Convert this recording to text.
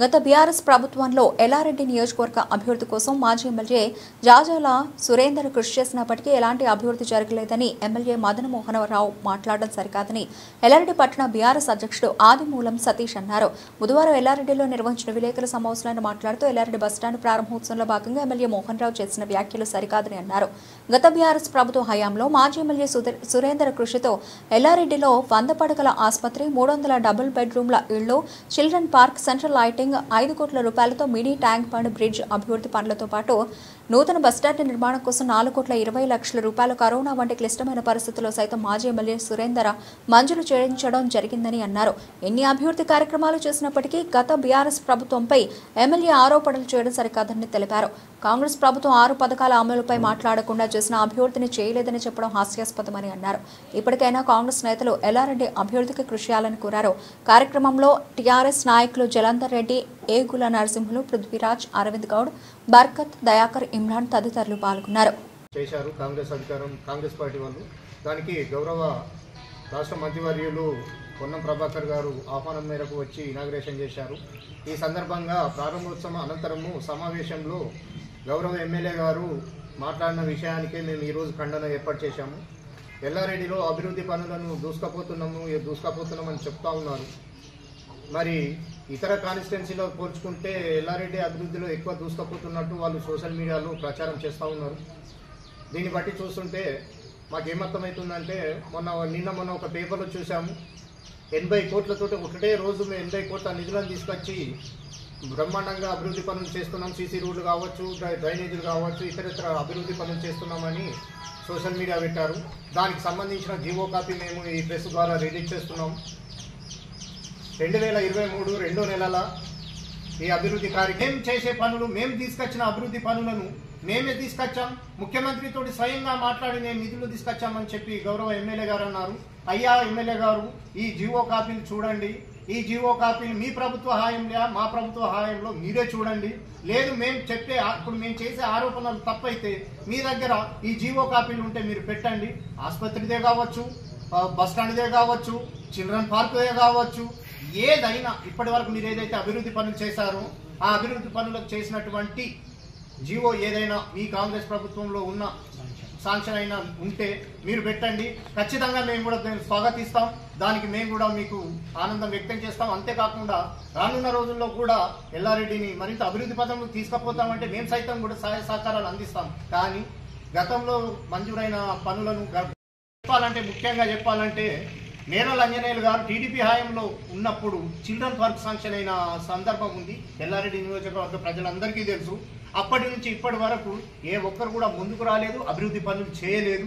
గత బీఆర్ఎస్ ప్రభుత్వంలో ఎల్లారెడ్డి నియోజకవర్గ అభివృద్ధి కోసం మాజీ ఎమ్మెల్యే జాజాల సురేందర్ కృషి చేసినప్పటికీ ఎలాంటి అభివృద్ధి జరగలేదని ఎమ్మెల్యే మదన్ మోహన్ రావు మాట్లాడడం సరికాదని ఎల్లారెడ్డి పట్టణ బీఆర్ఎస్ అధ్యక్షుడు ఆదిమూలం సతీష్ అన్నారు. బుధవారం ఎల్లారెడ్డిలో నిర్వహించిన విలేకరుల సమావేశంలో మాట్లాడుతూ ఎల్లారెడ్డి బస్టాండ్ ప్రారంభోత్సవంలో భాగంగా ఎమ్మెల్యే మోహన్ రావు చేసిన వ్యాఖ్యలు సరికాదని అన్నారు. గత బీఆర్ఎస్ ప్రభుత్వ హయాంలో మాజీ ఎమ్మెల్యే సురేందర్ కృషితో ఎల్లారెడ్డిలో 100 పడకల ఆసుపత్రి, 300 డబుల్ బెడ్రూమ్ల ఇళ్లు, చిల్డ్రన్ పార్క్, సెంట్రల్ లైటింగ్, 5 కోట్ల రూపాయలతో మినీ ట్యాంక్ బండ్ బ్రిడ్జ్ అభివృద్ధి పనులతో పాటు నూతన బస్టాండ్ నిర్మాణం కోసం 4,20,00,000 రూపాయలు కరోనా వంటి క్లిష్టమైన పరిస్థితుల్లో సైతం మాజీ ఎమ్మెల్యే సురేందర్ మంజూరు చేయించడం జరిగిందని అన్నారు. ఎన్ని అభివృద్ధి కార్యక్రమాలు చేసినప్పటికీ గత బీఆర్ఎస్ ప్రభుత్వంపై ఎమ్మెల్యే ఆరోపణలు చేయడం సరికాదని తెలిపారు. కాంగ్రెస్ ప్రభుత్వం 6 పథకాల అమలుపై మాట్లాడకుండా చేసిన అభివృద్ధిని చేయలేదని చెప్పడం హాస్యాస్పదమని అన్నారు. ఇప్పటికైనా కాంగ్రెస్ నేతలు ఎల్లారెడ్డి అభివృద్ధికి కృషి చేయాలని కోరారు. కార్యక్రమంలో టీఆర్ఎస్ నాయకులు జలంధర్ రెడ్డి, ఏగుల నరసింహులు, పృథ్వీరాజ్, అరవింద్ గౌడ్, బర్కత్, దయాకర్, ఇమ్రాన్ తదితరులు పాల్గొన్నారు. కాంగ్రెస్ పార్టీ వాళ్ళు దానికి గౌరవ రాష్ట్ర మంత్రివర్యులు పొన్నం ప్రభాకర్ గారు ఆహ్వానం మేరకు వచ్చి ఇనాగ్రేషన్ చేశారు. ఈ సందర్భంగా ప్రారంభోత్సవం అనంతరము సమావేశంలో గౌరవ ఎమ్మెల్యే గారు మాట్లాడిన విషయానికే మేము ఈరోజు ఖండన ఏర్పాటు చేశాము. ఎల్లారెడ్డిలో అభివృద్ధి పనులను దూసుకుపోతున్నామని చెప్తా ఉన్నారు. మరి ఇతర కాన్స్టిట్యున్సీలో పోల్చుకుంటే ఎల్లారెడ్డి అభివృద్ధిలో ఎక్కువ దూసుకుపోతున్నట్టు వాళ్ళు సోషల్ మీడియాలో ప్రచారం చేస్తూ ఉన్నారు. దీన్ని బట్టి చూస్తుంటే మాకేమర్థమవుతుందంటే నిన్న ఒక పేపర్లో చూసాము, 80 కోట్లతో ఒకటే రోజు మేము 80 కోట్ల నిధులను తీసుకొచ్చి బ్రహ్మాండంగా అభివృద్ధి పనులు చేస్తున్నాం, సీసీ రోడ్లు కావచ్చు, డ్రైనేజీలు కావచ్చు, ఇతర అభివృద్ధి పనులు చేస్తున్నామని సోషల్ మీడియా పెట్టారు. దానికి సంబంధించిన జీవో కాపీ మేము ఈ ప్రెస్ ద్వారా రిలీజ్ చేస్తున్నాం. 2023 రెండో నెలల ఈ అభివృద్ధి కార్యక్రమం చేసే పనులు మేము తీసుకొచ్చిన అభివృద్ధి పనులను మేమే తీసుకొచ్చాం. ముఖ్యమంత్రితో స్వయంగా మాట్లాడి నేను నిధులు తీసుకొచ్చామని చెప్పి గౌరవ ఎమ్మెల్యే గారు అన్నారు. అయ్యా ఎమ్మెల్యే గారు, ఈ జీవో కాపీలు చూడండి. ఈ జీవో కాపీలు మీ ప్రభుత్వ హాయంలో, మా ప్రభుత్వ హాయంలో మీరే చూడండి. లేదు ఇప్పుడు మేము చేసే ఆరోపణలు తప్పైతే మీ దగ్గర ఈ జీవో కాపీలు ఉంటే మీరు పెట్టండి. ఆసుపత్రిదే కావచ్చు, బస్టాండ్దే కావచ్చు, చిల్డ్రన్ పార్క్దే కావచ్చు, ఏదైనా ఇప్పటి వరకు మీరు ఏదైతే అభివృద్ధి పనులు చేశారో ఆ అభివృద్ధి పనులకు చేసినటువంటి జీవో ఏదైనా మీ కాంగ్రెస్ ప్రభుత్వంలో ఉన్న శాంక్షన్ అయినా ఉంటే మీరు పెట్టండి. ఖచ్చితంగా మేము కూడా స్వాగతిస్తాం. దానికి మేము కూడా మీకు ఆనందం వ్యక్తం చేస్తాం. అంతేకాకుండా రానున్న రోజుల్లో కూడా ఎల్లారెడ్డిని మరింత అభివృద్ధి పథంలో తీసుకుపోతామంటే మేము సైతం కూడా సహాయ సహకారాలు అందిస్తాం. కానీ గతంలో మంజూరైన పనులను ముఖ్యంగా చెప్పాలంటే నేరల్ అంజనేయులు గారు టీడీపీ హాయంలో ఉన్నప్పుడు చిల్డ్రన్ పార్క్ శాంక్షన్ అయిన సందర్భం ఉంది. ఎల్లారెడ్డి నియోజకవర్గ ప్రజలందరికీ తెలుసు. అప్పటి నుంచి ఇప్పటి వరకు ఏ ఒక్కరు కూడా ముందుకు రాలేదు, అభివృద్ధి పనులు చేయలేదు.